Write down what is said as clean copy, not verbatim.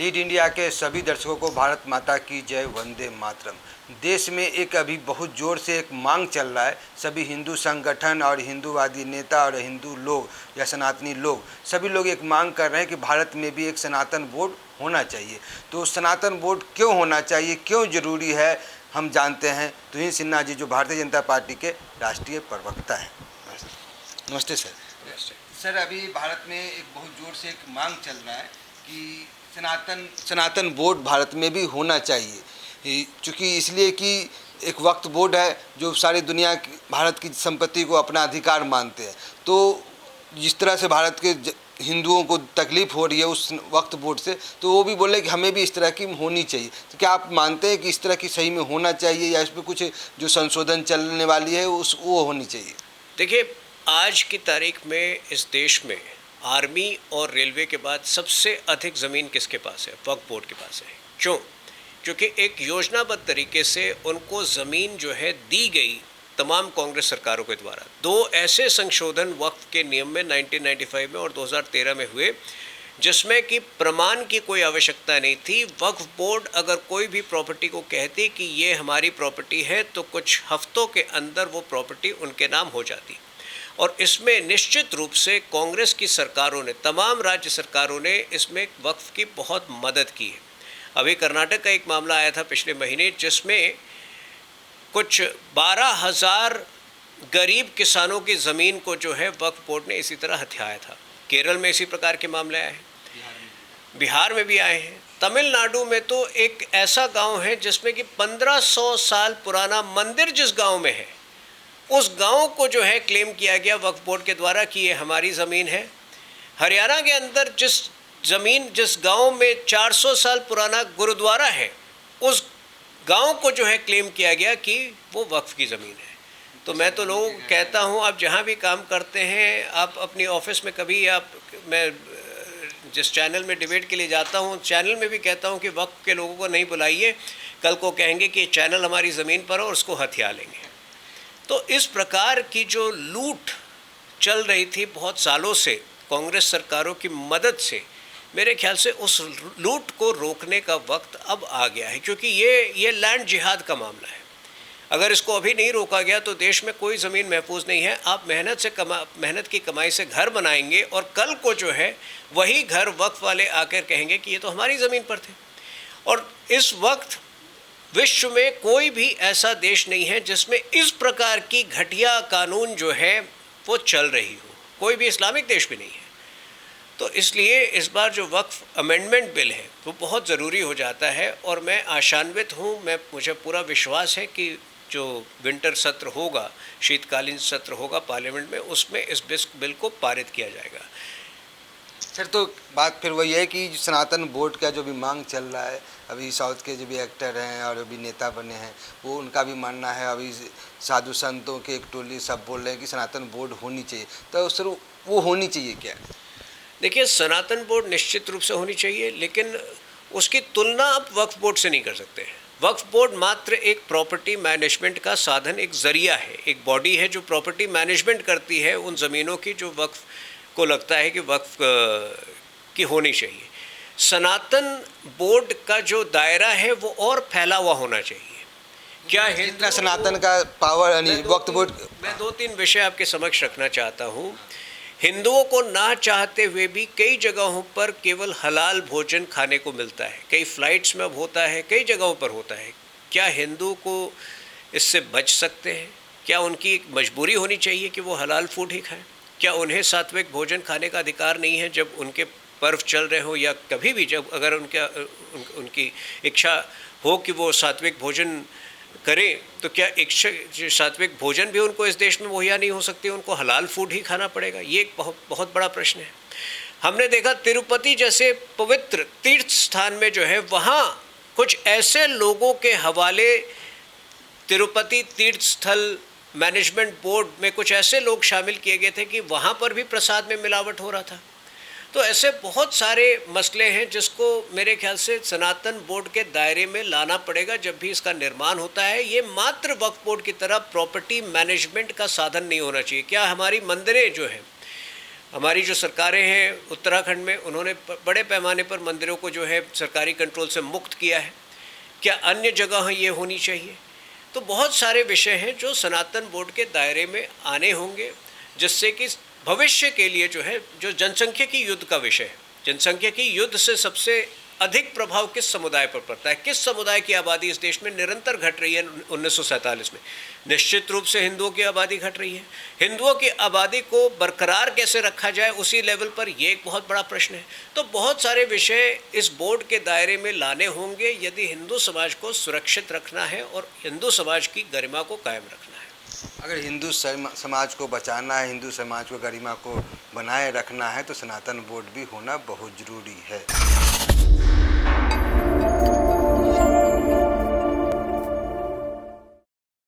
Lead India के सभी दर्शकों को भारत माता की जय, वंदे मातरम। देश में एक अभी बहुत ज़ोर से एक मांग चल रहा है। सभी हिंदू संगठन और हिंदूवादी नेता और हिंदू लोग या सनातनी लोग, सभी लोग एक मांग कर रहे हैं कि भारत में भी एक सनातन बोर्ड होना चाहिए। तो सनातन बोर्ड क्यों होना चाहिए, क्यों ज़रूरी है, हम जानते हैं। तुहिन सिन्हा जी जो भारतीय जनता पार्टी के राष्ट्रीय प्रवक्ता हैं। नमस्ते सर। सर, अभी भारत में एक बहुत ज़ोर से एक मांग चल रहा है कि सनातन बोर्ड भारत में भी होना चाहिए, क्योंकि इसलिए कि एक वक्फ बोर्ड है जो सारी दुनिया की भारत की संपत्ति को अपना अधिकार मानते हैं। तो जिस तरह से भारत के हिंदुओं को तकलीफ हो रही है उस वक्फ बोर्ड से, तो वो भी बोले कि हमें भी इस तरह की होनी चाहिए। तो क्या आप मानते हैं कि इस तरह की सही में होना चाहिए या इसमें कुछ जो संशोधन चलने वाली है वो होनी चाहिए? देखिए, आज की तारीख में इस देश में आर्मी और रेलवे के बाद सबसे अधिक ज़मीन किसके पास है? वक्फ बोर्ड के पास है। क्यों? क्योंकि एक योजनाबद्ध तरीके से उनको ज़मीन जो है दी गई तमाम कांग्रेस सरकारों के द्वारा। दो ऐसे संशोधन वक्फ के नियम में 1995 में और 2013 में हुए जिसमें कि प्रमाण की कोई आवश्यकता नहीं थी। वक्फ बोर्ड अगर कोई भी प्रॉपर्टी को कहती कि ये हमारी प्रॉपर्टी है तो कुछ हफ्तों के अंदर वो प्रॉपर्टी उनके नाम हो जाती। और इसमें निश्चित रूप से कांग्रेस की सरकारों ने, तमाम राज्य सरकारों ने इसमें वक्फ की बहुत मदद की है। अभी कर्नाटक का एक मामला आया था पिछले महीने जिसमें कुछ 12,000 गरीब किसानों की ज़मीन को जो है वक्फ बोर्ड ने इसी तरह हथियाया था। केरल में इसी प्रकार के मामले आए हैं, बिहार में भी आए हैं। तमिलनाडु में तो एक ऐसा गांव है जिसमें कि 1500 साल पुराना मंदिर जिस गांव में है, उस गांव को जो है क्लेम किया गया वक्फ बोर्ड के द्वारा कि ये हमारी ज़मीन है। हरियाणा के अंदर जिस गांव में 400 साल पुराना गुरुद्वारा है, उस गांव को जो है क्लेम किया गया कि वो वक्फ की ज़मीन है। तो मैं तो लोगों को कहता हूँ, आप जहाँ भी काम करते हैं, आप अपनी ऑफिस में कभी मैं जिस चैनल में डिबेट के लिए जाता हूँ, चैनल में भी कहता हूँ कि वक्फ के लोगों को नहीं बुलाइए, कल को कहेंगे कि चैनल हमारी ज़मीन पर है और उसको हथिया लेंगे। तो इस प्रकार की जो लूट चल रही थी बहुत सालों से कांग्रेस सरकारों की मदद से, मेरे ख्याल से उस लूट को रोकने का वक्त अब आ गया है, क्योंकि ये लैंड जिहाद का मामला है। अगर इसको अभी नहीं रोका गया तो देश में कोई ज़मीन महफूज नहीं है। आप मेहनत की कमाई से घर बनाएंगे और कल को जो है वही घर वक्फ वाले आकर कहेंगे कि ये तो हमारी ज़मीन पर थे। और इस वक्त विश्व में कोई भी ऐसा देश नहीं है जिसमें इस प्रकार की घटिया कानून जो है वो चल रही हो, कोई भी इस्लामिक देश भी नहीं है। तो इसलिए इस बार जो वक्फ अमेंडमेंट बिल है वो बहुत ज़रूरी हो जाता है और मैं आशान्वित हूँ। मुझे पूरा विश्वास है कि जो विंटर सत्र होगा, शीतकालीन सत्र होगा पार्लियामेंट में, उसमें इस बिल को पारित किया जाएगा। सर, तो बात फिर वही है कि सनातन बोर्ड का जो भी मांग चल रहा है, अभी साउथ के जो भी एक्टर हैं और अभी नेता बने हैं, वो उनका भी मानना है, अभी साधु संतों के एक टोली सब बोल रहे हैं कि सनातन बोर्ड होनी चाहिए। तो सर, वो होनी चाहिए क्या? देखिए, सनातन बोर्ड निश्चित रूप से होनी चाहिए, लेकिन उसकी तुलना आप वक्फ बोर्ड से नहीं कर सकते हैं। वक्फ बोर्ड मात्र एक प्रॉपर्टी मैनेजमेंट का साधन, एक ज़रिया है, एक बॉडी है जो प्रॉपर्टी मैनेजमेंट करती है उन ज़मीनों की जो वक्फ को लगता है कि वक्फ की होनी चाहिए। सनातन बोर्ड का जो दायरा है वो और फैला हुआ होना चाहिए। क्या जितना सनातन का पावर वक्फ बोर्ड, मैं 2-3 विषय आपके समक्ष रखना चाहता हूँ। हिंदुओं को ना चाहते हुए भी कई जगहों पर केवल हलाल भोजन खाने को मिलता है। कई फ्लाइट्स में अब होता है, कई जगहों पर होता है। क्या हिंदू को इससे बच सकते हैं? क्या उनकी एक मजबूरी होनी चाहिए कि वो हलाल फूड ही खाएं? क्या उन्हें सात्विक भोजन खाने का अधिकार नहीं है जब उनके पर्व चल रहे हो, या कभी भी जब अगर उनकी इच्छा हो कि वो सात्विक भोजन करें, तो क्या सात्विक भोजन भी उनको इस देश में मुहैया नहीं हो सकती? उनको हलाल फूड ही खाना पड़ेगा? ये एक बहुत बड़ा प्रश्न है। हमने देखा तिरुपति जैसे पवित्र तीर्थ स्थान में जो है, वहाँ कुछ ऐसे लोगों के हवाले तिरुपति तीर्थ स्थल मैनेजमेंट बोर्ड में कुछ ऐसे लोग शामिल किए गए थे कि वहाँ पर भी प्रसाद में मिलावट हो रहा था। तो ऐसे बहुत सारे मसले हैं जिसको मेरे ख्याल से सनातन बोर्ड के दायरे में लाना पड़ेगा जब भी इसका निर्माण होता है। ये मात्र वक्फ बोर्ड की तरह प्रॉपर्टी मैनेजमेंट का साधन नहीं होना चाहिए। क्या हमारी मंदिरें जो हैं, हमारी जो सरकारें हैं उत्तराखंड में, उन्होंने बड़े पैमाने पर मंदिरों को जो है सरकारी कंट्रोल से मुक्त किया है। क्या अन्य जगह ये होनी चाहिए? तो बहुत सारे विषय हैं जो सनातन बोर्ड के दायरे में आने होंगे, जिससे कि भविष्य के लिए जो है, जो जनसंख्यिकी युद्ध का विषय है, जनसंख्यिकी युद्ध से सबसे अधिक प्रभाव किस समुदाय पर पड़ता है? किस समुदाय की आबादी इस देश में निरंतर घट रही है 1947 में? निश्चित रूप से हिंदुओं की आबादी घट रही है। हिंदुओं की आबादी को बरकरार कैसे रखा जाए उसी लेवल पर, ये एक बहुत बड़ा प्रश्न है। तो बहुत सारे विषय इस बोर्ड के दायरे में लाने होंगे यदि हिंदू समाज को सुरक्षित रखना है और हिंदू समाज की गरिमा को कायम रखना है। अगर हिंदू समाज को बचाना है, हिंदू समाज को गरिमा को बनाए रखना है, तो सनातन बोर्ड भी होना बहुत ज़रूरी है।